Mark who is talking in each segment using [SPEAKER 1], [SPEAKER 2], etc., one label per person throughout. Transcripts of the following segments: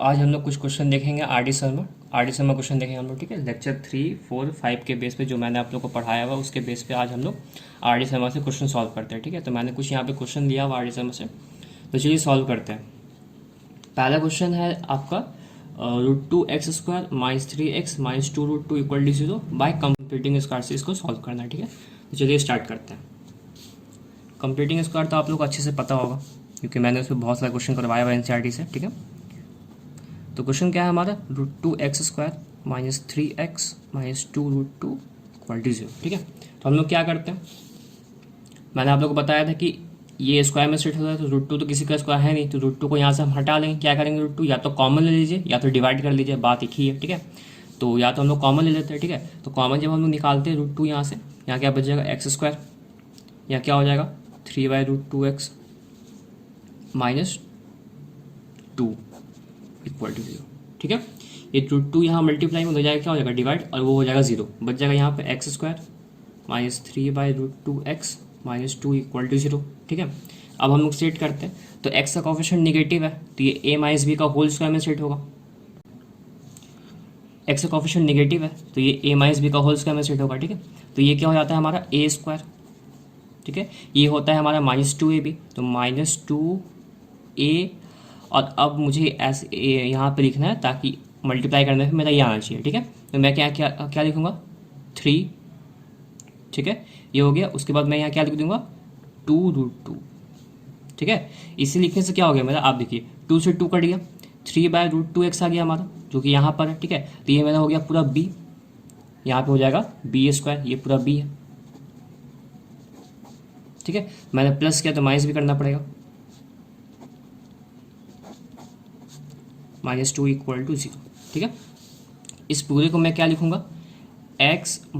[SPEAKER 1] आज हम लोग कुछ क्वेश्चन देखेंगे आर डी शर्मा क्वेश्चन देखेंगे हम लोग, ठीक है। लेक्चर 3, 4, 5 के बेस पे जो मैंने आप लोग को पढ़ाया हुआ उसके बेस पे आज हम लोग आर डी शर्मा से क्वेश्चन सॉल्व करते हैं, ठीक है। तो मैंने कुछ यहाँ पे क्वेश्चन लिया हुआ आर डी शर्मा से, तो चलिए सॉल्व करते हैं। पहला क्वेश्चन है आपका √2x² - 3x - 2√2 = 0 bye completing square से इसको सॉल्व करना है, ठीक है। तो चलिए स्टार्ट करते हैं। कंप्लीटिंग स्क्वायर तो आप लोग को अच्छे से पता होगा क्योंकि मैंने उसमें बहुत सारे क्वेश्चन करवाया हुआ एनसीईआरटी से, ठीक है। तो क्वेश्चन क्या है हमारा, √2x² - 3x - 2√2 = 0, ठीक है। तो हम लोग क्या करते हैं, मैंने आप लोग को बताया था कि ये स्क्वायर में सेट होता है, तो √2 तो किसी का स्क्वायर है नहीं, तो √2 को यहाँ से हम हटा लेंगे। क्या करेंगे, √2 या तो कॉमन ले लीजिए या तो डिवाइड कर लीजिए, बात एक ही है, ठीक है। तो या तो हम लोग कॉमन ले लेते हैं, ठीक है। तो कॉमन जब हम लोग निकालते हैं √2 यहाँ से, यहाँ क्या बच जाएगा x², यहाँ क्या हो जाएगा 3/√2x - 2 = 0, ठीक है। ये √2 यहाँ मल्टीप्लाई में हो जाएगा, क्या हो जाएगा डिवाइड, और वो हो जाएगा 0, बच जाएगा यहाँ पे x² - 3/√2x - 2 = 0, ठीक है। अब हम लोग सेट करते हैं, तो x का कोफिशिएंट निगेटिव है तो ये a - b का होल स्क्वायर में सेट होगा। x का कोफिशिएंट निगेटिव है तो ये a - b का होल स्क्वायर में सेट होगा, ठीक है। तो ये क्या हो जाता है हमारा a², ठीक है। ये होता है हमारा -2ab, तो -2a, और अब मुझे ऐसे यहाँ पे लिखना है ताकि मल्टीप्लाई करने में मेरा ये आना चाहिए, ठीक है। तो मैं क्या क्या क्या लिखूँगा 3, ठीक है, ये हो गया। उसके बाद मैं यहाँ क्या लिख दूंगा 2√2, ठीक है। इसे लिखने से क्या हो गया मेरा, आप देखिए 2 से 2 कट गया, 3/√2x आ गया हमारा जो कि यहाँ पर है, ठीक है। तो ये मेरा हो गया पूरा b, यहाँ पे हो जाएगा b², ये पूरा b है, ठीक है। मैंने प्लस किया तो माइनस भी करना पड़ेगा, -2 = 0, ठीक है। इस पूरे को मैं क्या लिखूंगा x -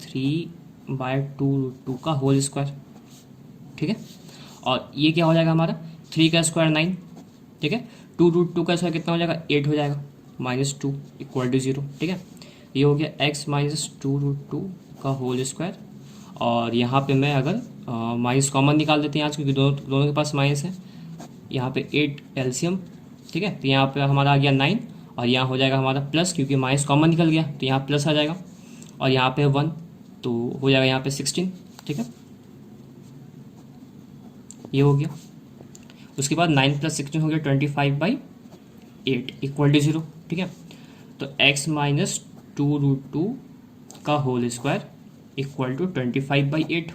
[SPEAKER 1] 3/2√2 का होल स्क्वायर, ठीक है। और ये क्या हो जाएगा हमारा 3 का स्क्वायर 9, ठीक है। 2√2 का स्क्वायर कितना हो जाएगा 8 हो जाएगा, -2 = 0, ठीक है। ये हो गया x - 2√2 का होल स्क्वायर, और यहाँ पे मैं अगर माइनस कॉमन निकाल देते हैं आज, क्योंकि दोनों के पास माइनस है। यहाँ पे 8 एलसीएम, ठीक है। तो यहाँ पे हमारा आ गया 9, और यहाँ हो जाएगा हमारा प्लस, क्योंकि माइनस कॉमन निकल गया तो यहाँ प्लस आ जाएगा, और यहाँ पे 1 तो हो जाएगा यहाँ पे 16, ठीक है। ये हो गया। उसके बाद 9 + 16 हो गया 25/8 = 0, ठीक है। तो x - 2√2 का होल स्क्वायर = 25/8,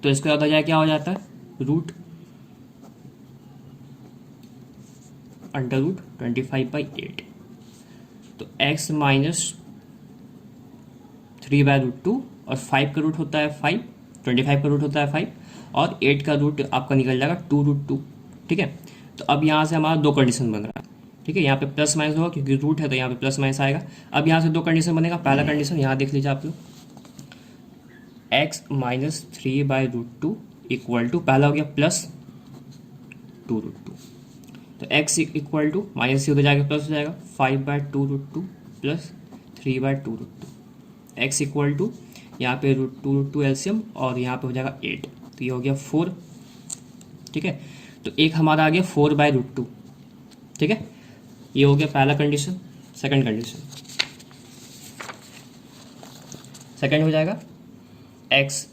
[SPEAKER 1] तो इसके बाद आ जाए क्या हो जाता है √25/8। तो x - 3/√2, और 5 का रूट होता है 5, 25 का रूट होता है 5, और 8 का रूट आपका निकल जाएगा 2√2, ठीक है। तो अब यहाँ से हमारा 2 कंडीशन बन रहा है, ठीक है। यहाँ पे प्लस माइनस होगा क्योंकि रूट है तो यहाँ पे प्लस माइनस आएगा। अब यहाँ से 2 कंडीशन बनेगा। पहला कंडीशन यहाँ देख लीजिए आप लोग, x - 3/√2 = पहला हो गया +2√2, तो x = माइनस से उधर जाएगा प्लस हो जाएगा 5/2√2 + 3/2√2, x = यहाँ पे √2 एलसीएम, और यहाँ पे हो जाएगा 8, तो ये हो गया 4, ठीक है। तो एक हमारा आ गया 4/√2, ठीक है। ये हो गया पहला कंडीशन। सेकंड कंडीशन, सेकंड हो जाएगा x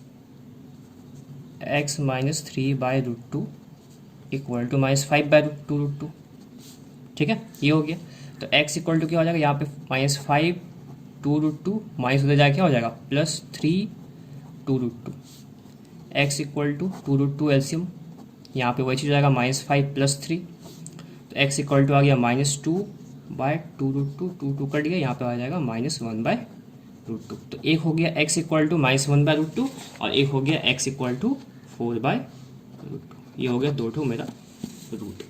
[SPEAKER 1] - 3/√2 = -5/2√2, ठीक है। ये हो गया। तो x = क्या हो जाएगा यहाँ पे -5/2√2 माइनस उधर जाके क्या हो जाएगा +3/2√2, x = 2√2 एलसीएम, यहाँ पे वही चीज़ हो जाएगा -5 + 3, तो x = आ गया -2/2√2, 2 कट गया, यहाँ पे आ जाएगा -1/√2। तो एक हो गया x = -1/√2, और एक हो गया x = 4/√2। ये हो गया 2 मेरा रूट,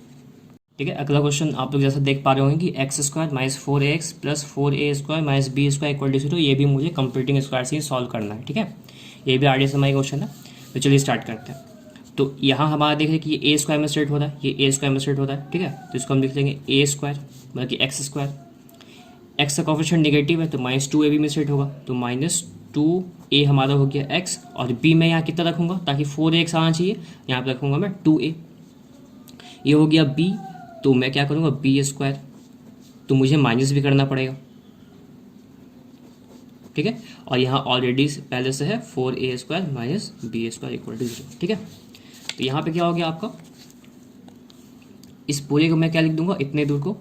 [SPEAKER 1] ठीक है। अगला क्वेश्चन आप लोग जैसा देख पा रहे होंगे कि x² - 4ax + 4a² - b² = 0, ये भी मुझे कंप्लीटिंग स्क्वायर से ही सॉल्व करना है, ठीक है। ये भी आरडीएस का क्वेश्चन है। तो चलिए स्टार्ट करते हैं। तो यहाँ हमारा देखें कि ये a² में सेट होता है, ये a² में सेट होता है, ठीक है। तो इसको हम लिख लेंगे a², मतलब कि x²। x का कोफिशिएंट निगेटिव है तो -2ab में सेट होगा, तो -2a हमारा हो गया x, और b में यहाँ कितना रखूँगा ताकि 4ax आना चाहिए, यहाँ पे रखूँगा मैं 2a। ये हो गया b, तो मैं क्या करूँगा बी स्क्वायर, तो मुझे माइनस भी करना पड़ेगा, ठीक है। और यहाँ ऑलरेडी पहले से है 4a² minus B square equal to 0, ठीक है। तो यहाँ पे क्या हो गया आपका, इस पूरे को मैं क्या लिख दूंगा, इतने दूर को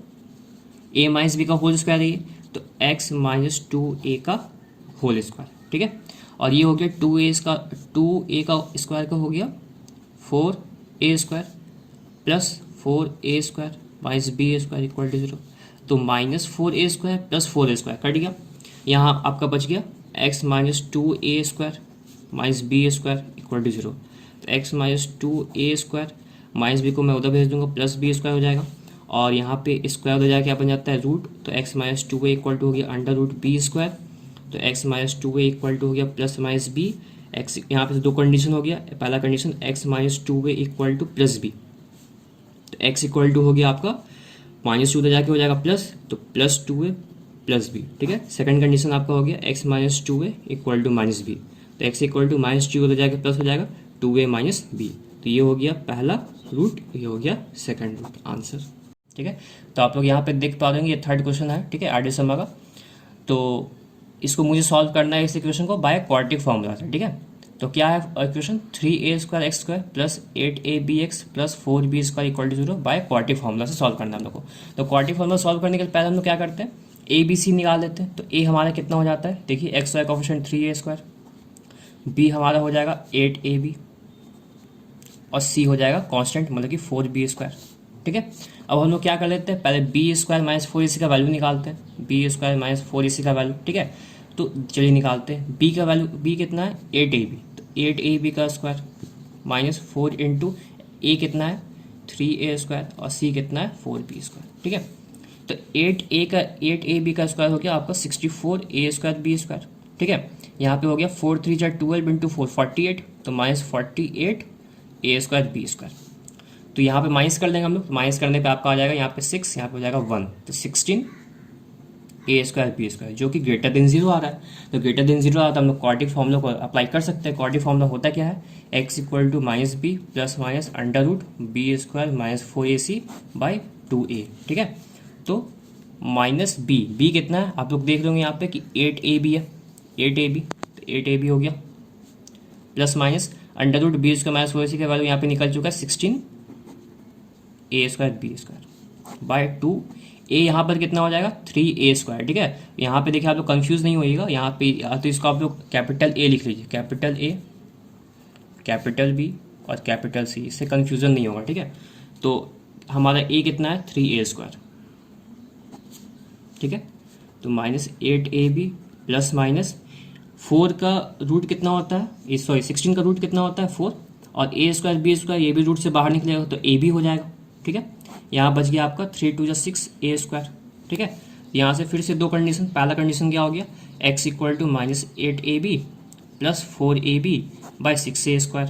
[SPEAKER 1] a माइनस बी का होल स्क्वायर है ये, तो x माइनस 2a का होल स्क्वायर, ठीक है। और ये हो गया 2a का स्क्वायर का हो गया 4a² plus 4a² minus b² equal to 0। तो minus 4a² plus 4a² cut गया, यहाँ आपका बच गया x minus 2a² minus b² equal to 0। तो x minus 2a² minus B को मैं उधर भेज दूंगा, प्लस b² हो जाएगा, और यहाँ पे स्क्वायर हो जाएगा, क्या बन जाता है रूट, तो x minus 2a equal to हो गया अंडर रूट b², तो x minus 2a equal to हो गया प्लस माइनस b, x यहाँ पे दो कंडीशन हो गया, पहला condition x minus 2a equal two plus b, तो x इक्वल टू हो गया आपका माइनस 2 उधर जाके हो जाएगा प्लस, तो प्लस 2a प्लस b, ठीक है। सेकंड कंडीशन आपका हो गया x minus 2a equal to minus b, तो x इक्वल टू माइनस 2 उधर जाके प्लस हो जाएगा 2a माइनस b, तो ये हो गया पहला रूट, ये हो गया सेकंड रूट आंसर, ठीक है। तो आप लोग यहाँ पे देख पा रहे हैं ये थर्ड क्वेश्चन है, ठीक है, आरडीएसएम का। तो इसको मुझे सॉल्व करना है इस इक्वेशन को बाय क्वाड्रेटिक फॉर्मूला से, ठीक है। तो क्या है equation, 3a² plus 8abx plus 4b² equal to 0 by quadratic formula से सॉल्व करना है हम लोग को। तो क्वाड्रेटिक फॉर्मूला सॉल्व करने के पहले हम लोग क्या करते हैं, ए बी सी निकाल लेते हैं। तो ए हमारा कितना हो जाता है, देखिए x Y coefficient 3a², B हमारा हो जाएगा 8ab और सी हो जाएगा कांस्टेंट मतलब कि 4b², ठीक है। अब हम लोग क्या कर लेते हैं, पहले b² माइनस 4ac का वैल्यू निकालते हैं, b² माइनस 4ac का वैल्यू, ठीक है। तो चलिए निकालते हैं, b का वैल्यू, b कितना है 8ab, तो 8ab का स्क्वायर माइनस 4 इंटू ए कितना है 3a² और c कितना है 4b², ठीक है। तो 8ab का स्क्वायर हो गया आपका 64a² b², ठीक है। यहाँ पे हो गया 4 3 जा 12 इंटू 4 48, तो माइनस 48a² b²। तो यहाँ पे माइनस कर देंगे हम लोग, माइनस करने पे आपका आ जाएगा यहाँ पे 6, यहाँ पे हो जाएगा 1, तो 16a² b² जो कि ग्रेटर देन 0 आ रहा है। तो ग्रेटर देन 0 आ रहा है तो हम लोग क्वाड्रेटिक फॉर्मूला को अप्लाई कर सकते हैं। क्वाड्रेटिक फॉर्मूला होता क्या है, x equal to minus B plus minus under root b² minus 4ac by 2a, ठीक है। तो माइनस बी कितना है आप लोग देख रहे होंगे यहाँ पे कि 8ab है, 8ab, तो 8ab हो गया plus minus under root b² minus 4ac का वैल्यू यहाँ पे निकल चुका है 16a² b² बाय 2, ए यहाँ पर कितना हो जाएगा 3a², ठीक है। यहाँ पे देखिए आप लोग कंफ्यूज नहीं होइएगा, यहाँ पे या तो इसको आप लोग कैपिटल ए लिख लीजिए, कैपिटल ए, कैपिटल बी और कैपिटल सी, इससे कंफ्यूजन नहीं होगा, ठीक है। तो हमारा ए कितना है 3a², ठीक है। तो माइनस 8ab प्लस माइनस 4 का रूट कितना होता है, सॉरी 16 का रूट कितना होता है 4, और a² b² ये भी रूट से बाहर निकलेगा तो a भी हो जाएगा, ठीक है। यहाँ बच गया आपका 3 2 6a², ठीक है। यहाँ से फिर से दो कंडीशन, पहला कंडीशन क्या हो गया x equal to minus 8ab plus 4ab by 6a²,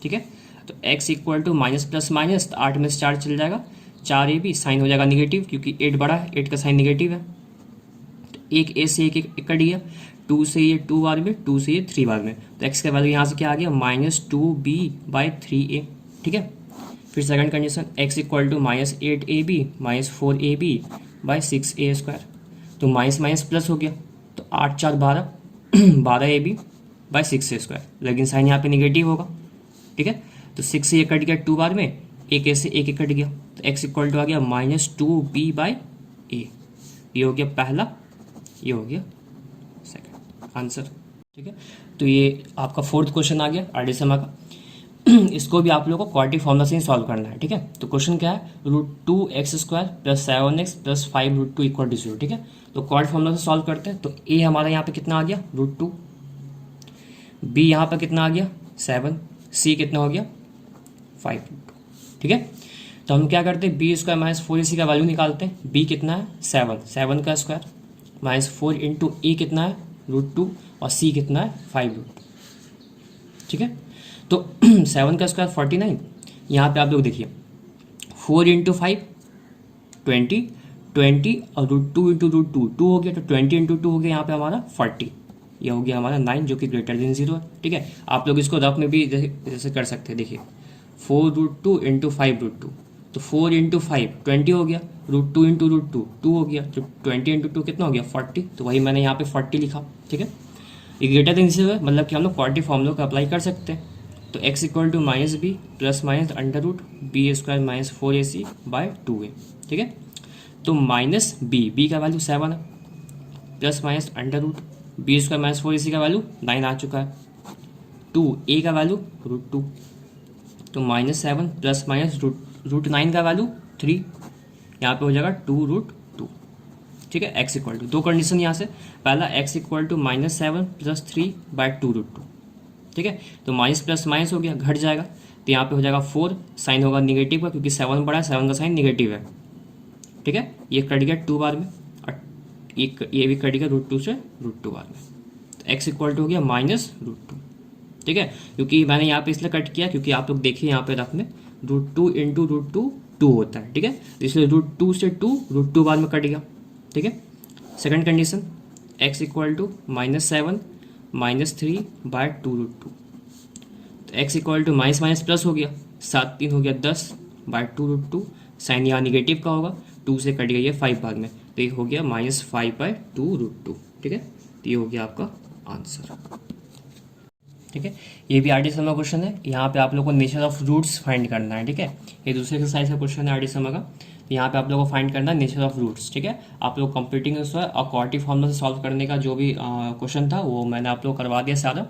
[SPEAKER 1] ठीक है। तो x equal to minus plus minus, तो 8 में से 4 चल जाएगा, 4ab साइन हो जाएगा निगेटिव क्योंकि 8 बड़ा है, 8 का साइन निगेटिव है, तो एक a से एक कट गया, 2 से ये 2 बार में, 2 से ये 3 बार में, तो x का वैल्यू यहाँ से क्या आ गया माइनस 2b बाई 3a, ठीक है। फिर second condition x equal to minus 8ab minus 4ab by 6a², तो माइनस माइनस प्लस हो गया, तो 8 4 12 12ab बाई 6a², लेकिन साइन यहाँ पे निगेटिव होगा, ठीक है। तो 6 से ये कट गया 2 बार में, एक ए से एक कट गया, तो x इक्वल टू आ गया माइनस 2b बाई a, ये हो गया पहला, ये हो गया सेकंड आंसर, ठीक है। तो ये आपका फोर्थ क्वेश्चन आ गया आरडीएसएम का। इसको भी आप लोगों को क्वाड्रेटिक फॉर्मूला से ही सॉल्व करना है, ठीक है। तो क्वेश्चन क्या है, √2x² plus 7x plus 5√2 equal to 0, ठीक है। तो क्वाड्रेटिक फॉर्मूला से सॉल्व करते हैं। तो a हमारा यहाँ पे कितना आ गया √2, b यहाँ पे कितना आ गया 7, c कितना हो गया 5√2, ठीक है। तो हम क्या करते हैं b² माइनस 4ac का वैल्यू निकालते हैं, b कितना है 7 का स्क्वायर माइनस 4 इंटू ए कितना है √2 और c कितना है 5√2, ठीक है। तो 7 का स्क्वायर 49, यहाँ पे आप लोग देखिए 4 इंटू 5 20 और √2 इंटू √2 2 हो गया, तो 20 इंटू 2 हो गया यहाँ पे हमारा 40, यह हो गया हमारा 9 जो कि ग्रेटर देन 0 है, ठीक है। आप लोग इसको रफ में भी जैसे कर सकते हैं, देखिए 4√2 इंटू 5√2, तो 4 इंटू 5 20 हो गया, √2 इंटू √2 2 हो गया, तो 20 इंटू 2 कितना हो गया 40, तो वही मैंने यहाँ पे 40 लिखा। ठीक है, ये ग्रेटर देन से मतलब कि हम लोग क्वाड्रेटिक फॉर्मूला को अप्लाई कर सकते हैं। तो x equal to minus B plus minus under root B square minus 4ac by 2a। ठीक है, तो माइनस बी का वैल्यू 7 है, plus minus under root B square minus 4ac का वैल्यू 9 आ चुका है, 2a का वैल्यू √2, तो -7 प्लस माइनस √9 का वैल्यू 3, यहाँ पे हो जाएगा 2√2। ठीक है, x इक्वल टू, दो कंडीशन यहाँ से, पहला x equal to -7 plus 3 by 2√2। ठीक है, तो माइनस प्लस माइनस हो गया, घट जाएगा, तो यहाँ पे हो जाएगा 4, साइन होगा निगेटिव का क्योंकि 7 बड़ा है, 7 का साइन निगेटिव है। ठीक है, ये कट गया 2 बार में, और ये भी कट गया √2 से √2 बार में, तो x इक्वल टू हो गया -√2। ठीक है, क्योंकि मैंने यहाँ पे इसलिए कट किया क्योंकि आप लोग देखिए यहाँ पे रफ में √2 इंटू √2 2 होता है। ठीक है, इसलिए √2 से 2 √2 बाद में कट गया। ठीक है, second condition x equal to -7 -3 by 2√2, तो x equal to minus minus plus हो गया, 7 3 हो गया 10 बाय 2√2, साइन यहाँ निगेटिव का होगा, 2 से कट गया ये 5 भाग में, तो ये हो गया -5 बाय 2√2। ठीक है, तो ये हो गया आपका आंसर। ठीक है, ये भी आरडी समा क्वेश्चन है, यहाँ पे आप लोगों को नेचर ऑफ रूट्स फाइंड करना है। ठीक है, ये दूसरे एक्सरसाइज का क्वेश्चन है आरडी समा का, यहाँ पे आप लोगों को फाइंड करना है नेचर ऑफ रूट्स। ठीक है, आप लोग कंप्लीटिंग और क्वाड्रेटिक फॉर्मूला से सॉल्व करने का जो भी क्वेश्चन था वो मैंने आप लोग करवा दिया सारा,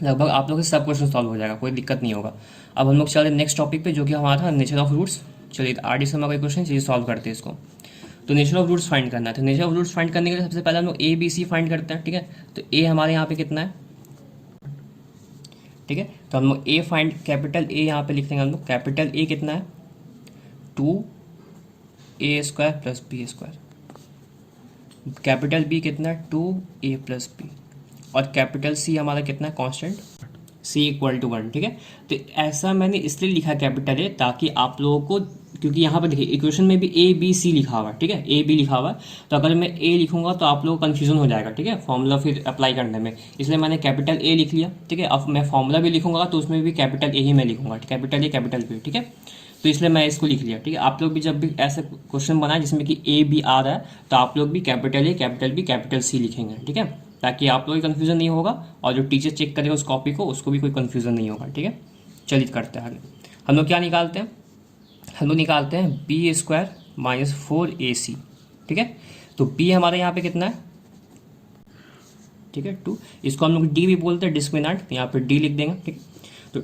[SPEAKER 1] लगभग आप लोग के सब क्वेश्चन सॉल्व हो जाएगा, कोई दिक्कत नहीं होगा। अब हम लोग चल रहे नेक्स्ट टॉपिक पे जो कि हमारा था नेचर ऑफ रूट्स। चलिए आरडी समा का क्वेश्चन चलिए सॉल्व करते हैं इसको। तो नेचर ऑफ रूट्स फाइंड करना है, तो नेचर ऑफ रूट्स फाइंड करने के लिए सबसे पहले हम लोग ए बी सी फाइंड करते हैं। ठीक है, तो ए हमारे यहाँ पे कितना है, ठीक है, तो हम लोग ए फाइंड, कैपिटल ए यहाँ पे लिख देंगे हम लोग, कैपिटल ए कितना है 2a² plus b², capital B कितना है 2a प्लस बी, और कैपिटल सी हमारा कितना है कांस्टेंट c इक्वल टू 1। ठीक है, तो ऐसा मैंने इसलिए लिखा कैपिटल ए ताकि आप लोगों को, क्योंकि यहाँ पर देखिए इक्वेशन में भी ए बी सी लिखा हुआ है। ठीक है, ए बी लिखा हुआ है, तो अगर मैं ए लिखूंगा तो आप लोगों को कन्फ्यूजन हो जाएगा। ठीक है, फॉर्मूला फिर अप्लाई करने में, इसलिए मैंने कैपिटल ए लिख लिया। ठीक है, अब मैं फॉर्मूला भी लिखूंगा तो उसमें भी कैपिटल ए ही मैं लिखूंगा, कैपिटल ए कैपिटल बी। ठीक है, तो इसलिए मैं इसको लिख लिया। ठीक है, आप लोग भी जब भी ऐसा क्वेश्चन बनाए जिसमें कि ए बी आ रहा है तो आप लोग भी capital A capital B capital C लिखेंगे। ठीक है, ताकि आप लोग को कन्फ्यूजन नहीं होगा और जो टीचर चेक करेगा उस कॉपी को उसको भी कोई कन्फ्यूजन नहीं होगा। ठीक है, चलिए करते हैं आगे। हम लोग क्या निकालते हैं, हम लोग निकालते हैं b² माइनस 4ac। ठीक है, तो b हमारे यहाँ पे कितना है, ठीक है 2, इसको हम लोग d भी बोलते हैं डिस्क्रिमिनेंट, यहाँ पे d लिख देंगे। ठीक, तो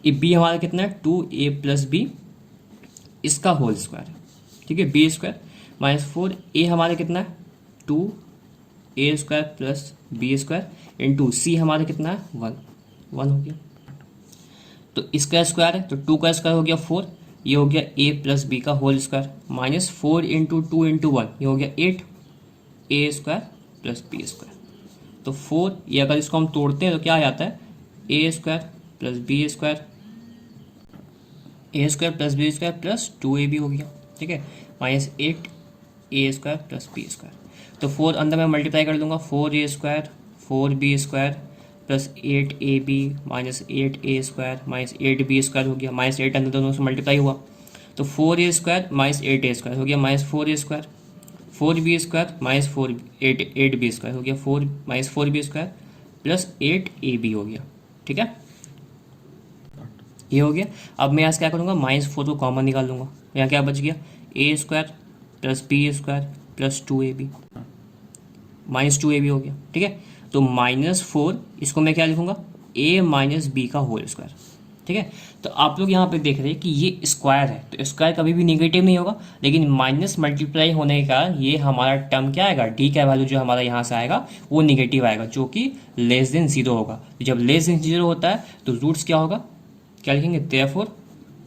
[SPEAKER 1] ये b हमारा कितना है 2a प्लस b इसका होल स्क्वायर है। ठीक है, b² माइनस 4a हमारे कितना है 2a² plus b² into c हमारे कितना है 1 हो गया, तो इसका स्क्वायर है तो 2 का स्क्वायर हो गया 4, ये हो गया a प्लस बी का whole square minus 4 into 2 into 1, ये हो गया 8a² प्लस b²। तो 4, ये अगर इसको हम तोड़ते हैं तो क्या आ जाता है a² plus b² plus b² plus 2ab हो गया। ठीक है, माइनस 8a² प्लस b²। तो 4 अंदर मैं मल्टीप्लाई कर दूंगा, 4a² 4b² plus 8ab minus 8a² minus 8b² हो गया, माइनस 8 अंदर दोनों से मल्टीप्लाई हुआ तो 4a² माइनस 8a² हो गया minus 4a², 4b² minus 8b² हो गया 4 माइनस 4b² प्लस 8ab हो गया। ठीक है, ये हो गया। अब मैं यहाँ से क्या करूँगा, -4 को कॉमन निकाल लूँगा, यहाँ क्या बच गया a² plus b² plus 2ab minus 2ab हो गया। ठीक है, तो -4 इसको मैं क्या लिखूंगा a माइनस बी का होल स्क्वायर। ठीक है, तो आप लोग यहाँ पे देख रहे हैं कि ये स्क्वायर है तो स्क्वायर कभी भी निगेटिव नहीं होगा, लेकिन माइनस मल्टीप्लाई होने के कारण ये हमारा टर्म क्या आएगा, डी का वैल्यू जो हमारा यहाँ से आएगा वो निगेटिव आएगा जो कि लेस देन 0 होगा। तो जब लेस देन 0 होता है तो रूट्स क्या होगा, क्या लिखेंगे, therefore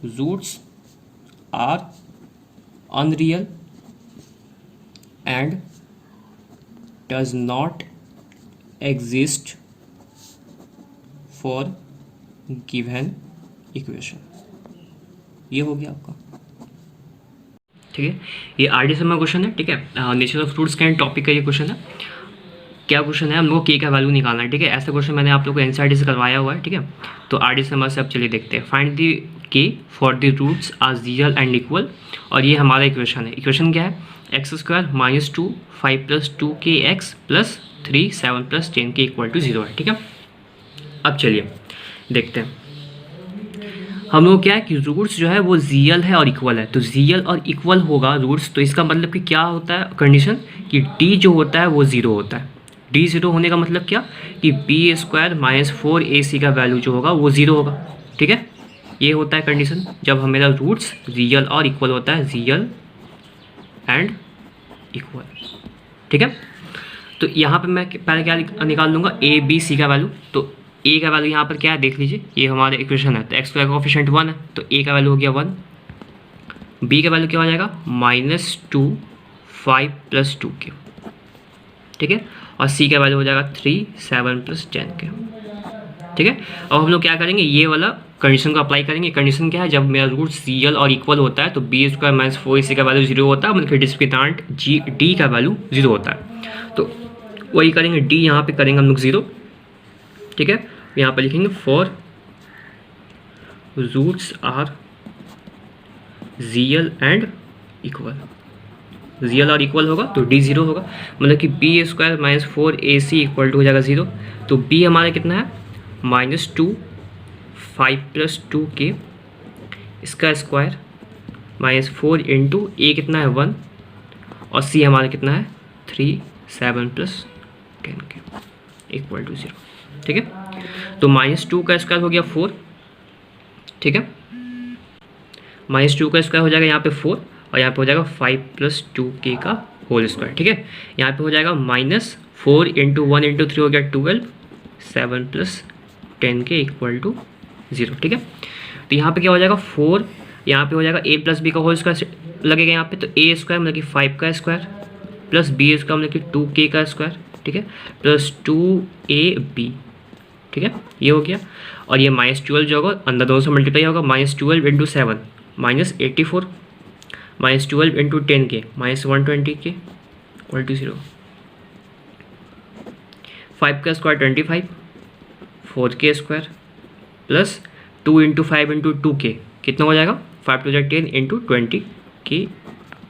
[SPEAKER 1] roots are unreal and does not exist for given equation. ये हो गया आपका। ठीक है, ये आरडी शर्मा क्वेश्चन है। ठीक है, नेचर ऑफ रूट्स का टॉपिक का ये क्वेश्चन है। क्या क्वेश्चन है, हम लोग को के का वैल्यू निकालना है, ठीक है। ऐसा क्वेश्चन मैंने आप लोग को एनसीईआरटी से करवाया हुआ है, ठीक है। तो आरडीएस नंबर से अब चलिए देखते हैं। Find the K for the roots are real and equal, और ये हमारा इक्वेशन है। इक्वेशन क्या है, एक्स स्क्वायर माइनस 2 5 प्लस 2 के एक्स प्लस 3 7 प्लस 10 के इक्वल टू 0 है, ठीक है। अब चलिए देखते हैं हम लोग क्या है कि रूट्स जो है वो रियल है और इक्वल है। तो रियल और इक्वल होगा रूट्स, तो इसका मतलब कि क्या होता है कंडीशन, कि डी जो होता है वो ज़ीरो होता है। डी ज़ीरो होने का मतलब क्या, कि बी स्क्वायर माइनस 4ac का वैल्यू जो होगा वो ज़ीरो होगा, ठीक है। ये होता है कंडीशन जब हमारा रूट्स रियल और इक्वल होता है, रियल एंड इक्वल, ठीक है। तो यहाँ पे मैं पहले क्या निकाल लूँगा, ए बी सी का वैल्यू। तो ए का वैल्यू यहाँ पर क्या है देख लीजिए, ये हमारे इक्वेशन है। तो एक्स का कोफिशिएंट 1 है, तो ए का वैल्यू हो गया 1। बी का वैल्यू क्या हो जाएगा, -2 5 प्लस 2 के, ठीक है। और सी का वैल्यू हो जाएगा 3 7 प्लस 10 के, ठीक है। अब हम लोग क्या करेंगे, ये वाला कंडीशन को अप्लाई करेंगे। कंडीशन क्या है, जब मेरा रूट रियल और इक्वल होता है तो बी स्क्वायर माइनस 4ac का वैल्यू 0 होता है, मतलब डिस्क्रिमिनेंट डी का वैल्यू 0 होता है। तो वही करेंगे, डी यहाँ पे करेंगे हम लोग 0, ठीक है। यहाँ पर लिखेंगे for roots are real and equal, real और इक्वल होगा तो डी 0 होगा, मतलब कि B square minus 4ac equal to हो जाएगा 0। तो बी हमारा कितना है, -2 5 प्लस 2 के इसका स्क्वायर माइनस 4 इंटू ए कितना है 1, और सी हमारा कितना है 3 7 प्लस 10 के इक्वल टू 0, ठीक है। तो -2 का स्क्वायर हो गया 4, ठीक है। -2 का स्क्वायर हो जाएगा यहाँ पे 4, और यहाँ पे हो जाएगा 5 प्लस 2 के का होल स्क्वायर, ठीक है। यहाँ पे हो जाएगा -4 इंटू 1 इंटू 3 हो गया 12 7 प्लस 10 के इक्वल टू 0, ठीक है। तो यहाँ पे क्या हो जाएगा 4, यहाँ पे हो जाएगा a प्लस बी का होल स्क्वायर लगेगा यहाँ पे, तो a स्क्वायर मतलब कि 5 का स्क्वायर प्लस बी स्क्वायर मतलब कि 2k का स्क्वायर, ठीक है, प्लस 2ab, ठीक है। ये हो गया, और ये -12 जो होगा अंदर दोनों से मल्टीप्लाई होगा, -12 इंटू 7 -84 -12 इंटू 10 के -120 के इक्वल टू 0। 5 का स्क्वायर 25 4 के स्क्वायर प्लस 2 इंटू 5 इंटू 2 के कितना हो जाएगा, 5 टू 10 इंटू 20 के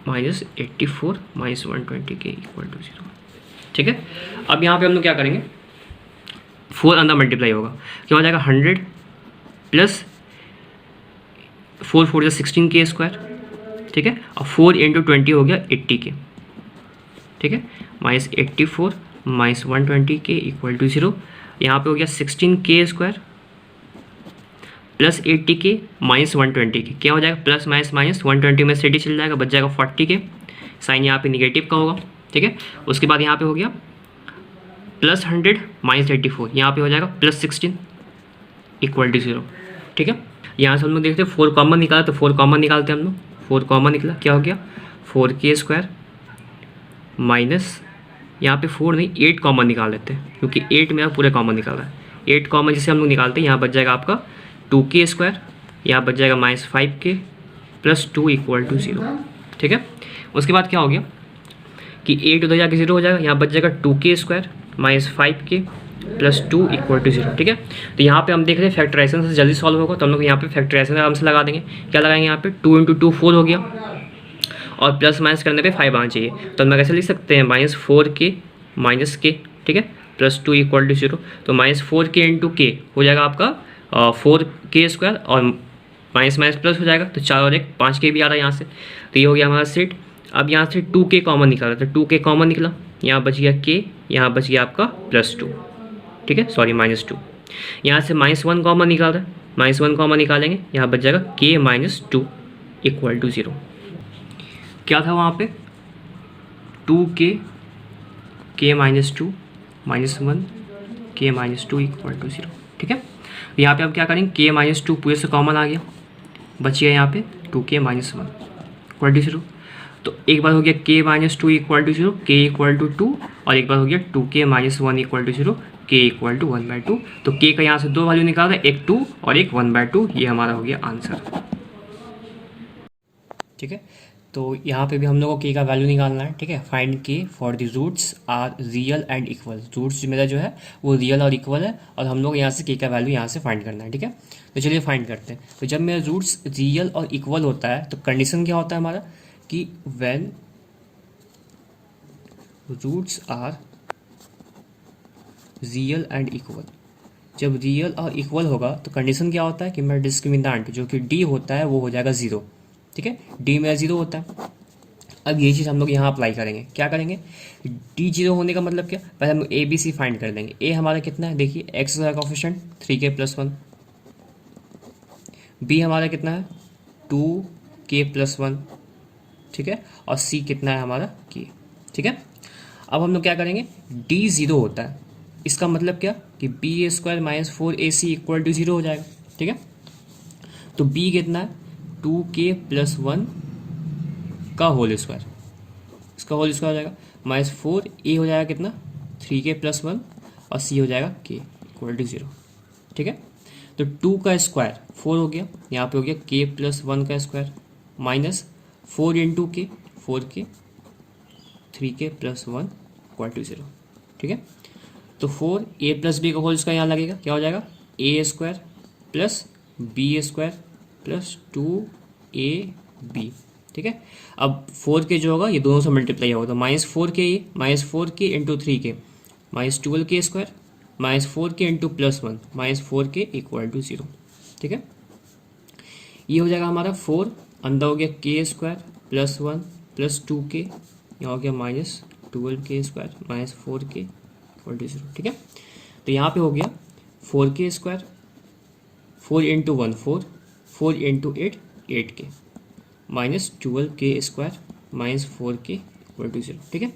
[SPEAKER 1] -84 -120 के इक्वल टू 0, ठीक है। अब यहाँ पे हम लोग क्या करेंगे, 4 अंदर मल्टीप्लाई होगा, क्या हो जाएगा 100 प्लस 4 4 या 16 के स्क्वायर, ठीक है, और 4 इंटू 20 हो गया 80 के, ठीक है, -84 -120 के इक्वल टू 0। यहाँ पे हो गया 16 के स्क्वायर प्लस 80 के -120 के, क्या हो जाएगा प्लस माइनस माइनस 120 में से चल जाएगा, बच जाएगा 40 के, साइन यहाँ पे निगेटिव का होगा, ठीक है। उसके बाद यहाँ पे हो गया प्लस 100 -84, यहाँ पे हो जाएगा प्लस 16 इक्वल टू 0, ठीक है। यहाँ से हम लोग देखते हैं 4 कॉमन निकाला, तो 4 कॉमन निकालते हैं हम लोग, 4 कॉमन निकला, क्या हो गया 4k स्क्वायर माइनस यहाँ पे 4 नहीं 8 कॉमन निकाल लेते हैं, क्योंकि 8 मेरा पूरा कॉमन निकाला है। 8 कॉमन जिसे हम लोग निकालते हैं, यहाँ बच जाएगा आपका 2k स्क्वायर, यहाँ बच जाएगा -5k प्लस 2 इक्वल टू 0, ठीक है। उसके बाद क्या हो गया कि 8 उधर जाके 0 हो जाएगा, यहाँ बच जाएगा 2k square -5k plus 2 equal to 0, ठीक है। तो यहाँ पे हम देख रहे हैं फैक्टराइजेशन से जल्दी सॉल्व होगा, तो हम लोग यहाँ पे फैक्टराइजेशन आराम से लगा देंगे। क्या लगाएंगे यहाँ पे 2 इंटू 2 4 हो गया, और प्लस माइनस करने पे 5 आना चाहिए, तो हम कैसे लिख सकते हैं -4k -k, ठीक है, प्लस 2 इक्वल टू 0। तो -4k इंटू k हो जाएगा आपका 4k स्क्वायर, और माइनस माइनस प्लस हो जाएगा, तो 4 और 1 5k भी आ रहा है यहाँ से, तो ये हो गया हमारा सेट। अब यहाँ से 2k कॉमन निकाला, तो 2k कॉमन निकला, यहाँ बच गया k, यहाँ बच गया आपका +2, ठीक है, सॉरी -2। यहाँ से -1 कॉमन निकाल रहा है, -1 कॉमन निकालेंगे, यहाँ बच जाएगा k -2 इक्वल टू 0। क्या था वहाँ पे 2k k -2 -1 k -2 equal to 0, ठीक है। यहाँ पे अब क्या करेंगे, k -2 पूरे से कॉमन आ गया, बच गया यहाँ पे 2k -1 इक्वल टू 0। तो एक बार हो गया k -2 equal to 0, k equal to 2, और एक बार हो गया 2k -1 equal to 0, k equal to 1/2। तो k का यहाँ से 2 वैल्यू निकाल रहे हैं, एक 2 और एक 1/2, ये हमारा हो गया आंसर, ठीक है। तो यहाँ पे भी हम लोग को के का वैल्यू निकालना है, ठीक है। Find K for the roots are real and equal. Roots मेरा जो है वो रियल और इक्वल है, और हम लोग यहाँ से के का वैल्यू यहाँ से फाइंड करना है, ठीक है। तो चलिए फाइंड करते हैं। तो जब मेरा रूट्स रियल और इक्वल होता है तो कंडीशन क्या होता है हमारा कि when roots are real and equal. जब रियल और इक्वल होगा तो कंडीशन क्या होता है कि मेरा डिस्क्रिमिनेंट जो कि डी होता है वो हो जाएगा ज़ीरो, ठीक है। डी मेरा ज़ीरो होता है। अब ये चीज़ हम लोग यहाँ अप्लाई करेंगे। क्या करेंगे, डी जीरो होने का मतलब क्या, पहले हम ए बी सी फाइंड कर लेंगे। ए हमारा कितना है, देखिए एक्स का कोफिशिएंट 3k+1, बी हमारा कितना है 2k+1, ठीक है, और सी कितना है हमारा के, ठीक है। अब हम लोग क्या करेंगे, डी ज़ीरो होता है, इसका मतलब क्या कि b² - 4ac = 0 हो जाएगा, ठीक है। तो b कितना है 2k+1 का होल स्क्वायर, इसका होल स्क्वायर हो जाएगा -4, ए हो जाएगा कितना 3k+1, और सी हो जाएगा k = 0, ठीक है। तो 2 का स्क्वायर 4 हो गया, यहाँ पे हो गया k+1 का square minus 4 × k 4k 3k+1 = 0, ठीक है। तो 4a+b का होल स्क्वायर यहाँ लगेगा, क्या हो जाएगा a² + b² + 2ab, ठीक है। अब 4k जो होगा ये दोनों से मल्टीप्लाई होगा, तो -4k ये -4k × 3k -12k² -4k × +1 -4k = 0, ठीक है। ये हो जाएगा हमारा 4, अंदर हो गया k² +1 + 2k, यहाँ हो गया -12k² -4k = 0, ठीक है। तो यहाँ पे हो गया 4k², 4 × 1 4, 4 × 8 8k -12k² -4k = 0, ठीक है।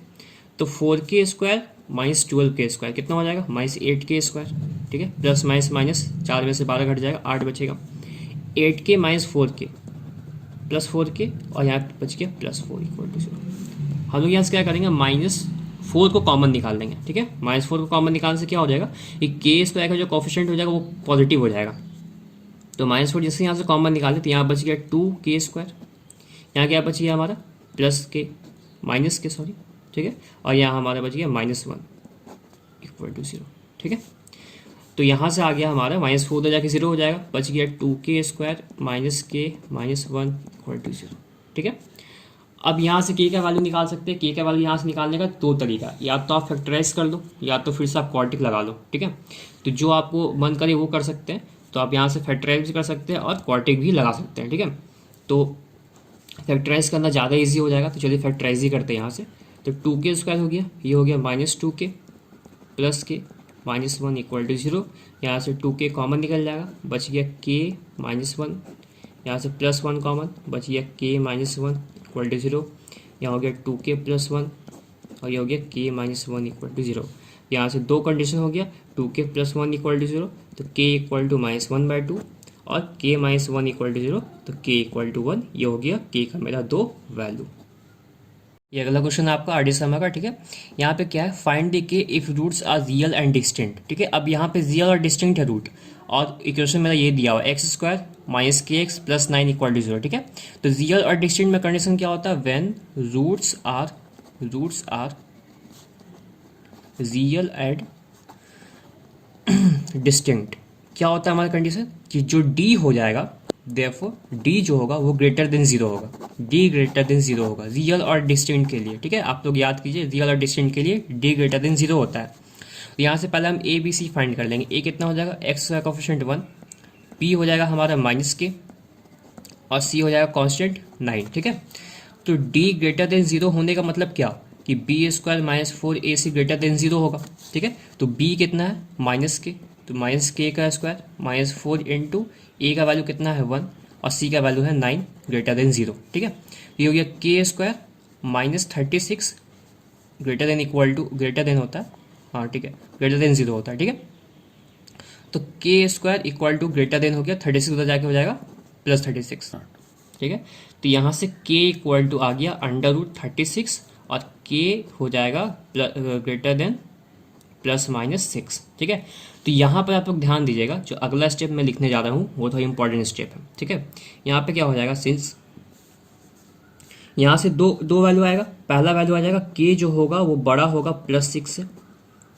[SPEAKER 1] तो 4k² -12k² कितना हो जाएगा -8k², ठीक है। प्लस माइनस माइनस 4 में से 12 घट जाएगा, 8 बचेगा। 8k -4k +4k, और यहाँ बच गया +4 = 0। हम लोग यहाँ से क्या करेंगे, -4 को कॉमन निकाल देंगे, ठीक है। -4 को कॉमन निकालने से क्या हो जाएगा कि k² का जो कोफिशिएंट हो जाएगा वो पॉजिटिव हो जाएगा। तो -4 जैसे यहाँ से कॉमन निकाले तो यहाँ बच गया 2k², यहाँ क्या बच गया हमारा -k सॉरी, ठीक है। और यहाँ हमारा बच गया -1 = 0, ठीक है। तो यहाँ से आ गया हमारा -4 उधर जाके 0 हो जाएगा, बच गया 2k² -k -1 = 0, ठीक है। अब यहाँ से k का वैल्यू निकाल सकते हैं। k का वैल्यू यहाँ से निकालने का दो तरीका, या तो आप फैक्टराइज कर लो या तो फिर से आप क्वाड्रिक लगा लो, ठीक है। तो जो आपको मन करे वो कर सकते हैं। तो आप यहाँ से फैक्टराइज भी कर सकते हैं और क्वाड्रिक भी लगा सकते हैं, ठीक है। तो फैक्टराइज करना ज़्यादा ईजी हो जाएगा, तो चलिए फैक्टराइज ही करते हैं यहाँ से। तो 2k² हो गया, ये हो गया -2k + k -1 = 0। यहाँ से 2k कॉमन निकल जाएगा, बच गया k -1, यहाँ से +1 कॉमन, बच गया k -1 = 0। यहाँ हो गया 2k +1, और ये हो गया k -1 = 0। यहाँ से दो कंडीशन हो गया, 2k +1 = 0, तो k = -1/2, और k -1 = 0, तो k = 1। ये हो गया k का मेरा दो वैल्यू। ये अगला क्वेश्चन है आपका RD शर्मा का, ठीक है। यहाँ पे क्या है, find the K if roots are real and distinct, ठीक है। अब यहाँ पे रियल और डिस्टिंक्ट है रूट, और इक्वेशन मेरा ये दिया हुआ x² - kx + 9 = 0, ठीक है। तो रियल और डिस्टिंक्ट में कंडीशन क्या होता है, when roots are real and distinct, क्या होता है हमारा कंडीशन कि जो d हो जाएगा, देयरफॉर d जो होगा वो >0 होगा, d >0 होगा रियल और डिस्टिंक्ट के लिए, ठीक है। आप लोग याद कीजिए, रियल और डिस्टिंक्ट के लिए d >0 होता है। तो यहाँ से पहले हम a b c फाइंड कर लेंगे। a कितना हो जाएगा, x का कोफिशिएंट 1, b हो जाएगा हमारा -k, और c हो जाएगा कांस्टेंट 9, ठीक है। तो d >0 होने का मतलब क्या कि b² - 4ac > 0 होगा, ठीक है। तो b कितना है -k, तो -k का स्क्वायर -4 × a का वैल्यू कितना है 1, और c का वैल्यू है 9 > 0, ठीक है। ये हो गया k² -36 ग्रेटर देन होता है, हाँ ठीक है, >0 होता है, ठीक है। तो k² > हो गया 36, उधर जाके हो जाएगा +36, ठीक है। तो यहाँ से k आ गया √36, और k हो जाएगा >6, ठीक है। तो यहाँ पर आप लोग ध्यान दीजिएगा, जो अगला स्टेप मैं लिखने जा रहा हूँ वो थोड़ा इंपॉर्टेंट स्टेप है, ठीक है। यहाँ पे क्या हो जाएगा, सिंस यहाँ से दो दो वैल्यू आएगा। पहला वैल्यू आ जाएगा के जो होगा वो बड़ा होगा +6 से,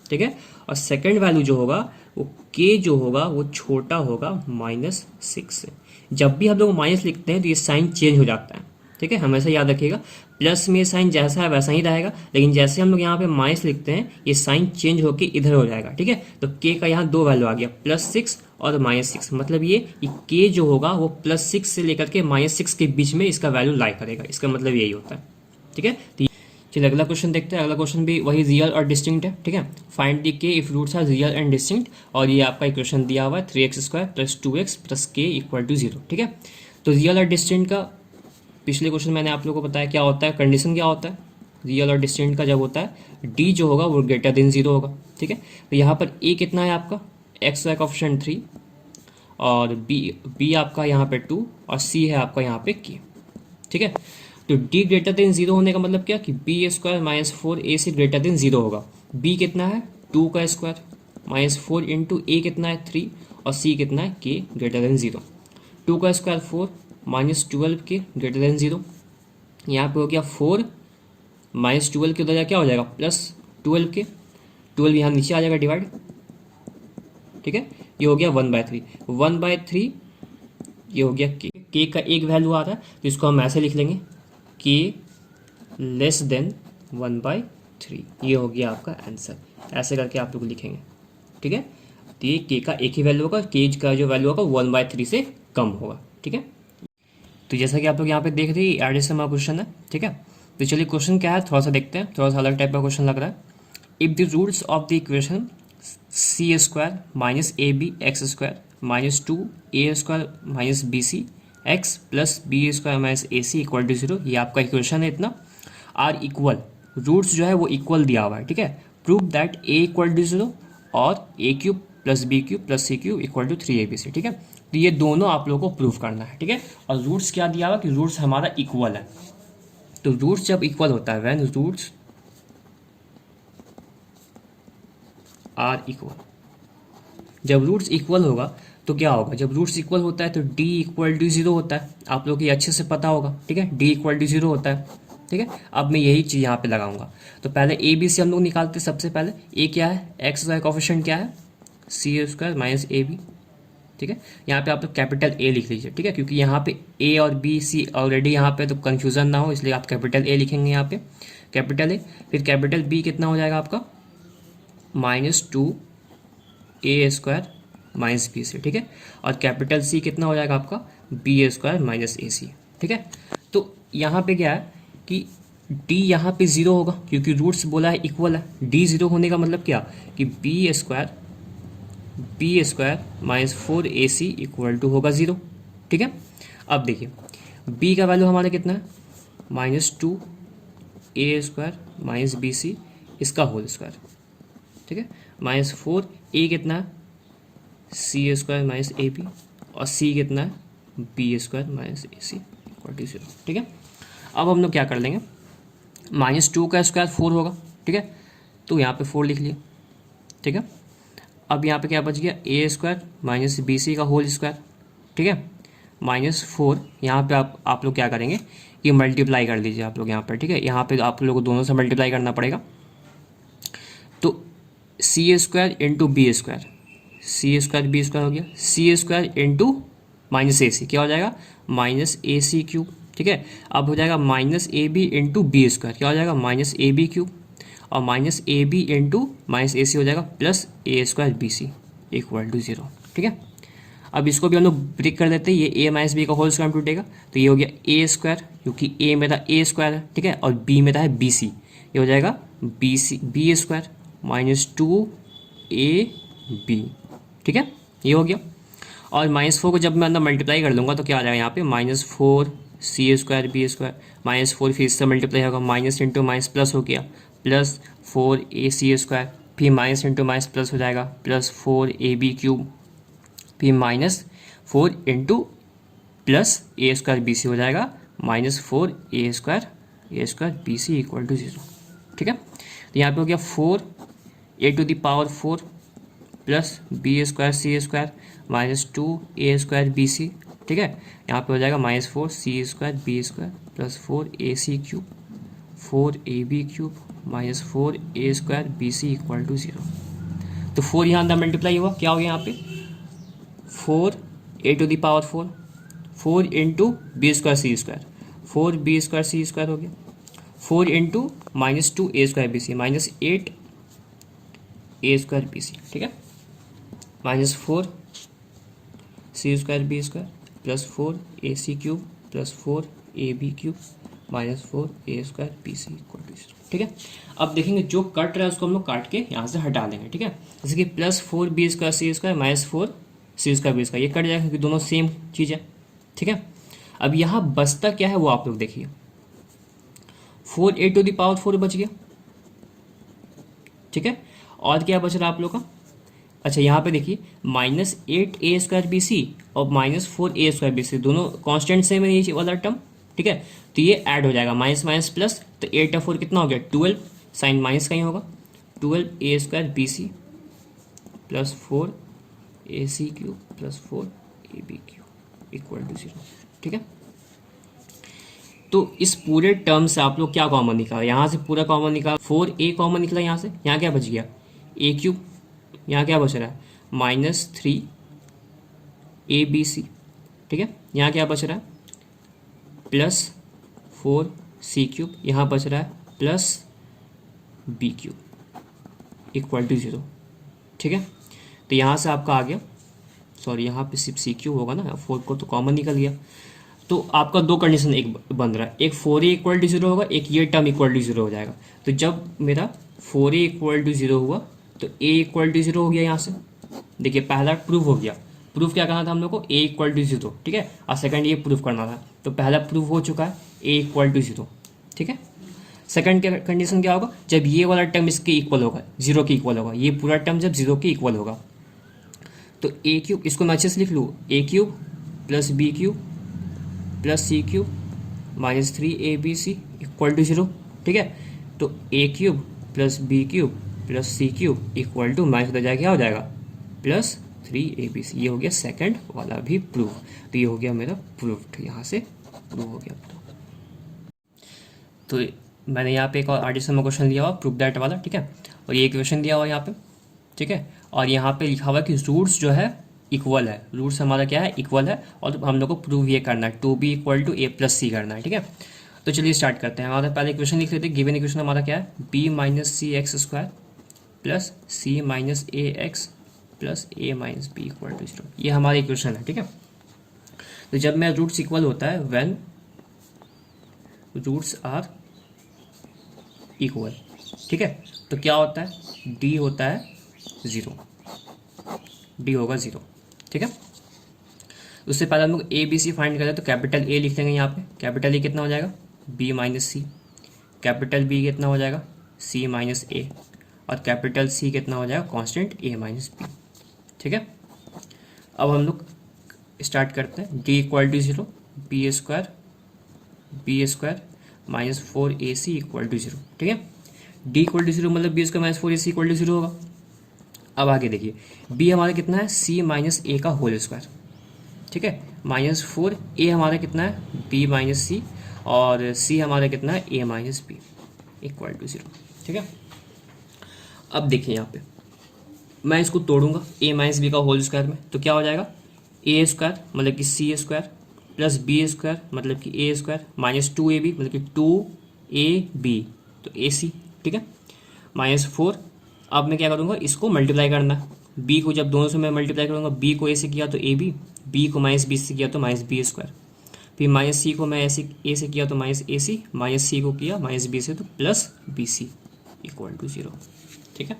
[SPEAKER 1] ठीक है, और सेकंड वैल्यू जो होगा वो के जो होगा वो छोटा होगा -6 से। जब भी हम लोग माइनस लिखते हैं तो ये साइन चेंज हो जाता है, ठीक है, हमेशा याद रखिएगा। प्लस में साइन जैसा है वैसा ही रहेगा, लेकिन जैसे हम लोग यहाँ पे माइनस लिखते हैं ये साइन चेंज होके इधर हो जाएगा, ठीक है। तो के का यहाँ दो वैल्यू आ गया, +6 और -6, मतलब ये के जो होगा वो +6 से लेकर के -6 के बीच में इसका वैल्यू लाई करेगा, इसका मतलब यही होता है, ठीक है। चलिए अगला क्वेश्चन देखते हैं। अगला क्वेश्चन भी वही रियल और डिस्टिंक्ट है, ठीक है। Find the K if roots are real and distinct, और ये आपका इक्वेशन दिया हुआ है 3x² + 2x + k = 0, ठीक है। तो रियल और डिस्टिंक्ट का पिछले क्वेश्चन मैंने आप लोगों को बताया क्या होता है, कंडीशन क्या होता है रियल और डिस्टिंक्ट का। जब होता है डी जो होगा वो >0 होगा, ठीक है। तो यहाँ पर ए कितना है आपका, एक्स का कोएफिशिएंट 3, और बी आपका यहाँ पे 2, और सी है आपका यहाँ पे के, ठीक है। तो d >0 होने का मतलब क्या कि b² - 4ac > 0 होगा। b कितना है 2 का स्क्वायर, -4 इंटू a कितना है 3, और c कितना है k > 0। 2 का स्क्वायर 4, -12 k > 0। यहाँ पे हो गया 4 -12 के उधर क्या हो जाएगा +12 के, 12 यहाँ नीचे आ जाएगा डिवाइड, ठीक है। ये हो गया 1/3, 1/3 ये हो गया k का एक वैल्यू आ रहा है तो इसको हम ऐसे लिख लेंगे k < 1/3, ये हो गया आपका आंसर। ऐसे करके आप लोग लिखेंगे, ठीक है। तो ये k का एक ही वैल्यू होगा, k का जो वैल्यू होगा 1/3 से कम होगा, ठीक है। तो जैसा कि आप लोग यहाँ पे देख रहे हैं एडिशन का क्वेश्चन है, ठीक है। तो चलिए क्वेश्चन क्या है थोड़ा सा देखते हैं, थोड़ा सा अलग टाइप का क्वेश्चन लग रहा है। If the roots of the equation c² - ab x² -2a² - bc x + b² - ac = 0, ये आपका इक्वेशन है इतना। आर इक्वल, रूट्स जो है वो इक्वल दिया हुआ है, ठीक है। प्रूव दैट a = 0 और a³ + b³ + c³ = 3abc, ठीक है। तो ये दोनों आप लोगों को प्रूव करना है, ठीक है। और रूट्स क्या दिया हुआ कि रूट्स हमारा इक्वल है। तो रूट्स जब इक्वल होता है, व्हेन रूट्स आर इक्वल, जब रूट्स इक्वल होगा तो क्या होगा, जब रूट्स इक्वल होता है तो d = 0 होता है। आप लोग को ये अच्छे से पता होगा, ठीक है, d = 0 होता है, ठीक है। अब मैं यही चीज़ यहाँ पे लगाऊंगा। तो पहले ए बी से हम लोग निकालते हैं। सबसे पहले ए क्या है, एक्स का कोएफिशिएंट क्या है c² - ab, ठीक है। यहाँ पे आप लोग कैपिटल ए लिख लीजिए, ठीक है, क्योंकि यहाँ पे ए और बी सी ऑलरेडी यहाँ पे, तो कन्फ्यूज़न ना हो इसलिए आप कैपिटल ए लिखेंगे यहाँ पे, कैपिटल ए। फिर कैपिटल बी कितना हो जाएगा आपका -2a² - bc, ठीक है। और कैपिटल सी कितना हो जाएगा आपका b² - ac, ठीक है। तो यहाँ पे क्या है कि d यहाँ पे 0 होगा क्योंकि रूट्स बोला है इक्वल है। d 0 होने का मतलब क्या कि b² - 4ac = होगा 0, ठीक है। अब देखिए b का वैल्यू हमारा कितना है -2a² - bc, इसका होल स्क्वायर, ठीक है। -4 a कितना है c² - ab, और c कितना है b² - ac = 0, ठीक है। अब हम लोग क्या कर लेंगे, -2 का स्क्वायर 4 होगा, ठीक है, तो यहाँ पे 4 लिख लिया, ठीक है। अब यहाँ पे क्या बच गया a² - bc का होल स्क्वायर, ठीक है, -4। यहाँ पे आप लोग क्या करेंगे, ये मल्टीप्लाई कर लीजिए आप लोग यहाँ पर, ठीक है। यहाँ पे आप लोगों को दोनों से मल्टीप्लाई करना पड़ेगा। तो c² × b², c² b² हो गया, c² × -ac क्या हो जाएगा -ac³, ठीक है। अब हो जाएगा -ab × b², क्या हो जाएगा -ab³, और -ab × -ac हो जाएगा +a² bc = 0, ठीक है। अब इसको भी हम लोग ब्रेक कर देते हैं, ये a - b का होल स्क्वायर टूटेगा, तो ये हो गया a² क्योंकि a मेरा a² है, ठीक है, और b मेरा है bc, ये हो जाएगा b² -2ab, ठीक है, ये हो गया। और -4 को जब मैं अंदर मल्टीप्लाई कर लूँगा तो क्या आ जाएगा यहाँ पे -4 c² b², -4 फिर इससे मल्टीप्लाई होगा, माइनस इंटू माइनस प्लस हो गया, +4ac², फिर माइनस इंटू माइनस प्लस हो जाएगा, +4ab³, फिर -4 इंटू +a² bc हो जाएगा -4a² bc = 0, ठीक है। तो यहाँ पे हो गया 4a⁴ plus b² c² -2a² bc, ठीक है। यहाँ पे हो जाएगा -4 c² b² plus 4ac³ 4ab³ minus 4a²bc equal to 0। तो 4 यहाँ अंदर मल्टीप्लाई हुआ, क्या हो गया यहाँ पे 4a⁴ 4 इंटू b²c², 4b²c² हो गया, 4 into minus 2a²bc minus 8a²bc, ठीक है, minus 4c²b² plus 4ac³ plus 4ab³ minus 4a²bc equal to 0, ठीक है। अब देखेंगे जो कट रहा है उसको हम लोग काट के यहाँ से हटा देंगे, ठीक है। जैसे कि प्लस 4b²c² माइनस 4c²b², ये कट जाएगा क्योंकि दोनों सेम चीज़ है, ठीक है। अब यहाँ बचता क्या है वो आप लोग देखिए, 4a⁴ बच गया, ठीक है। और क्या बच रहा है आप लोग का, अच्छा यहाँ पे देखिए माइनस 8a²bc और माइनस 4a²bc दोनों कांस्टेंट सेम है ये वाला टर्म, ठीक है। तो ये ऐड हो जाएगा माइनस माइनस प्लस, तो 8 और 4 कितना हो गया 12, साइन माइनस का ही होगा, 12a²bc plus 4ac³ plus 4ab³ equal to 0, ठीक है। तो इस पूरे टर्म से आप लोग क्या कॉमन निकाला, यहाँ से पूरा कॉमन निकाला, 4a कॉमन निकला यहाँ से, यहाँ क्या बच गया a³, यहाँ क्या बच रहा है माइनस 3abc, ठीक है। यहाँ क्या बच रहा है प्लस 4c³, यहाँ बच रहा है प्लस b³ इक्वल टू 0, ठीक है। तो यहाँ से आपका आ गया, सॉरी यहाँ पे सिर्फ c³ होगा ना, 4 को तो कॉमन निकल गया। तो आपका दो कंडीशन एक बन रहा है, एक 4a इक्वल टू 0 होगा, एक ये टर्म इक्वल टू 0 हो जाएगा। तो जब मेरा 4a इक्वल टू 0 हुआ तो a इक्वल टू 0 हो गया यहाँ से, देखिए पहला प्रूफ हो गया, प्रूफ क्या करना था हम लोग को a इक्वल टू 0, ठीक है, और सेकंड ये प्रूफ करना था, तो पहला प्रूफ हो चुका है a इक्वल टू 0, ठीक है। सेकंड कंडीशन क्या होगा, जब ये वाला टर्म इसके इक्वल होगा, 0 के इक्वल होगा, ये पूरा टर्म जब 0 के इक्वल होगा, तो a³, इसको मैं अच्छे से लिख लूँ, a³ plus b³ plus c³ minus 3abc equal to 0, ठीक है। तो a³ plus b³ plus c³ equal to minus हो जाएगा, क्या हो जाएगा प्लस 3abc, ये हो गया सेकंड वाला भी प्रूफ। तो ये हो गया मेरा प्रूफ, यहाँ से प्रूफ हो गया। तो मैंने यहाँ पे एक और आर्टिसन में क्वेश्चन दिया हुआ प्रूफ दैट वाला, ठीक है, और ये क्वेश्चन दिया हुआ यहाँ पे, ठीक है, और यहाँ पे लिखा हुआ है कि रूट्स जो है इक्वल है, रूट्स हमारा क्या है इक्वल है, और हम लोग को प्रूव ये करना है 2b equal to a plus c करना है, ठीक है। तो चलिए स्टार्ट करते हैं। हमारा पहले इक्वेशन लिख लेते हैं, गिवन इक्वेशन हमारा क्या है b minus c² plus c minus ax plus a minus b equal to 0, ये हमारा इक्वेशन है, ठीक है। तो जब मेरा रूट्स इक्वल होता है व्हेन रूट्स आर इक्वल, ठीक है, तो क्या होता है d होता है 0, d होगा 0, ठीक है। उससे पहले हम लोग ए बी सी फाइंड करें, तो कैपिटल ए लिख लेंगे यहाँ पे, कैपिटल ए कितना हो जाएगा बी माइनस सी, कैपिटल बी कितना हो जाएगा सी माइनस ए, और कैपिटल सी कितना हो जाएगा कांस्टेंट ए माइनस बी, ठीक है। अब हम लोग स्टार्ट करते हैं, डी इक्वल टू 0, बी² माइनस 4ac इक्वल टू 0, ठीक है। डी इक्वल टू 0 मतलब बी² माइनस 4ac इक्वल टू 0 होगा। अब आगे देखिए b हमारा कितना है c माइनस ए का होल स्क्वायर, ठीक है, माइनस 4a हमारा कितना है b माइनस सी, और c हमारा कितना है a minus B equal to 0, ठीक है। अब देखिए यहाँ पे मैं इसको तोड़ूंगा a माइनस बी का होल स्क्वायर में, तो क्या हो जाएगा a² मतलब कि c² प्लस b² मतलब कि a² माइनस 2ab मतलब कि 2ab तो ac, ठीक है, माइनस 4। अब मैं क्या करूँगा इसको मल्टीप्लाई करना है, b को जब दोनों से मैं मल्टीप्लाई करूँगा, b को a से किया तो ab, b को माइनस b से किया तो माइनस b², फिर माइनस c को मैं ऐसे a से किया तो माइनस ac, माइनस c को किया माइनस b से तो प्लस bc इक्वल टू 0, ठीक है।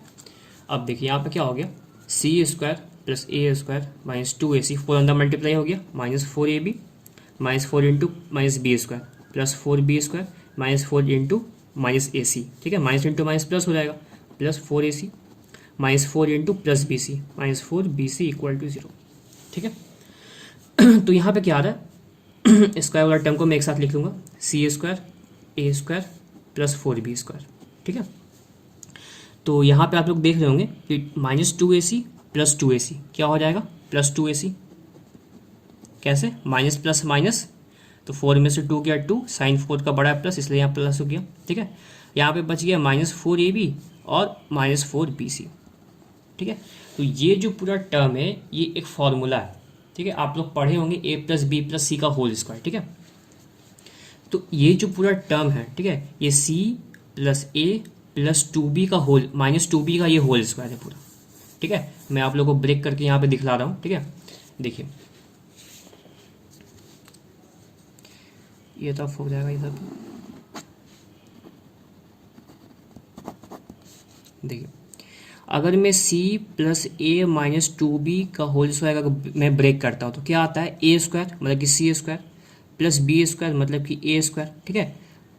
[SPEAKER 1] अब देखिए यहाँ पे क्या हो गया c² plus a² minus 2ac, 4 अंदर मल्टीप्लाई हो गया, minus 4ab minus 4 into minus b² plus 4b² minus 4 into minus ac, ठीक है, माइनस इंटू माइनस प्लस हो जाएगा, plus 4ac minus 4 into plus bc minus 4bc equal to 0, ठीक है। तो यहाँ पे क्या आ रहा है स्क्वायर वाला टर्म को मैं एक साथ लिख लूँगा, c² a² प्लस 4b², ठीक है। तो यहाँ पे आप लोग देख रहे होंगे कि माइनस 2ac प्लस 2ac क्या हो जाएगा प्लस 2ac, कैसे माइनस प्लस माइनस तो 4 में से 2 गया 2, साइन 4 का बड़ा है प्लस, इसलिए यहाँ प्लस हो गया। ठीक है, यहाँ पे बच गया -4ab और -4bc। ठीक है, तो ये जो पूरा टर्म है ये एक फॉर्मूला है। ठीक है, आप लोग पढ़े होंगे a + b + c का होल स्क्वायर। ठीक है, तो ये जो पूरा टर्म है, ठीक है, ये c + a + 2b का होल -2b का ये होल स्क्वायर है पूरा। ठीक है, मैं आप लोगों को ब्रेक करके यहाँ पे दिखला रहा हूँ। ठीक है, देखिए ये तो हो जाएगा इधर पे। देखिए, अगर मैं c + a - 2b का होल स्क्वायर अगर मैं ब्रेक करता हूँ तो क्या आता है, a स्क्वायर मतलब कि c square plus b square मतलब कि a स्क्वायर। ठीक है,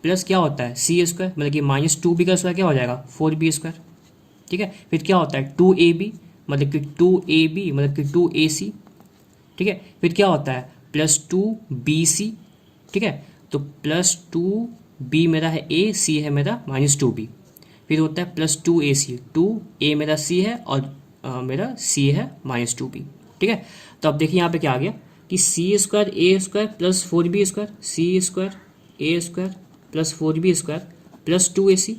[SPEAKER 1] प्लस क्या होता है c स्क्वायर मतलब कि -2b का स्क्वायर क्या हो जाएगा 4b स्क्वायर। ठीक है, फिर क्या होता है 2ab मतलब कि 2ab मतलब कि 2ac। ठीक है, फिर क्या होता है +2bc। ठीक है, तो +2b मेरा है a, c है मेरा -2b। फिर होता है +2ac, 2a मेरा c है और मेरा c है -2b। ठीक है, तो अब देखिए यहाँ पे क्या आ गया कि c square a square plus 4b square, c square a square plus 4b square plus 2ac।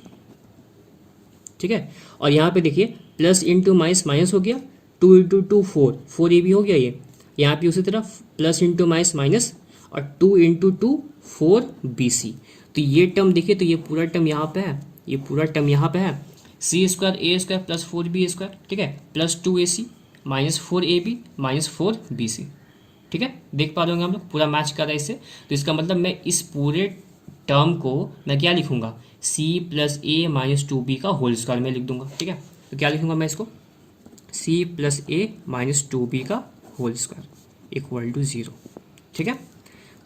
[SPEAKER 1] ठीक है, और यहाँ पे देखिए प्लस इंटू माइनस माइनस हो गया, 2 इंटू 2 4ab हो गया ये। यहाँ पे उसी तरह प्लस इंटू माइनस माइनस और 2 इंटू 2 4bc। तो ये टर्म देखिए, तो ये पूरा टर्म यहाँ पे है, ये पूरा टर्म यहाँ पे है, c square a square plus 4b square. ठीक है, प्लस 2ac -4ab -4bc। ठीक है, देख पा रहे होंगे हम लोग पूरा मैच कर रहा है इससे। तो इसका मतलब मैं इस पूरे टर्म को मैं क्या लिखूंगा, c + a - 2b का होल स्क्वायर में लिख दूंगा। ठीक है, तो क्या लिखूंगा मैं इसको, c + a - 2b का होल स्क्वायर इक्वल टू 0। ठीक है,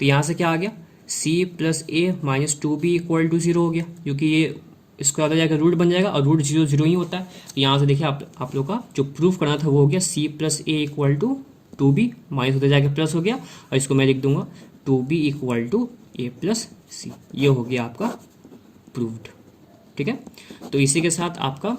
[SPEAKER 1] तो यहाँ से क्या आ गया, c + a - 2b equal to 0 हो गया, क्योंकि ये स्क्वायर हो जाएगा, रूट बन जाएगा और रूट 0 0 ही होता है। तो यहाँ से देखिए आप लोग का जो प्रूफ करना था वो हो गया, c + a equal to 2b minus होते जाके प्लस हो गया, और इसको मैं लिख दूंगा 2b equal to a + c। ये हो गया आपका प्रूव्ड। ठीक है, तो इसी के साथ आपका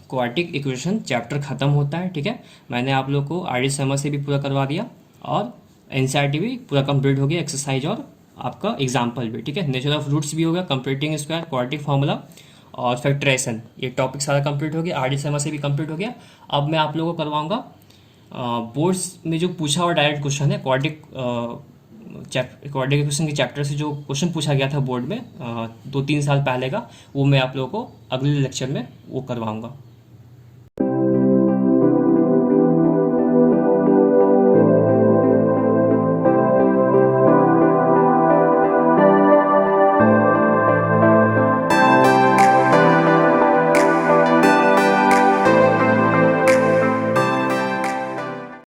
[SPEAKER 1] क्वाड्रेटिक इक्वेशन चैप्टर खत्म होता है। ठीक है, मैंने आप लोग को आर डी शर्मा से भी पूरा करवा दिया और एनसीईआरटी भी पूरा कंप्लीट हो गया, एक्सरसाइज और आपका एग्जाम्पल भी। ठीक है, नेचर ऑफ रूट्स भी होगा, कंप्लीटिंग स्क्वायर, क्वाड्रेटिक फार्मूला और फैक्टराइजेशन, ये टॉपिक सारा कंप्लीट हो गया, आर डी शर्मा से भी कंप्लीट हो गया। अब मैं आप लोगों को करवाऊंगा बोर्ड्स में जो पूछा हुआ डायरेक्ट क्वेश्चन है, क्वाड्रेटिक इक्वेशन के चैप्टर से जो क्वेश्चन पूछा गया था बोर्ड में 2-3 साल पहले का, वो मैं आप लोगों को अगले लेक्चर में वो करवाऊंगा।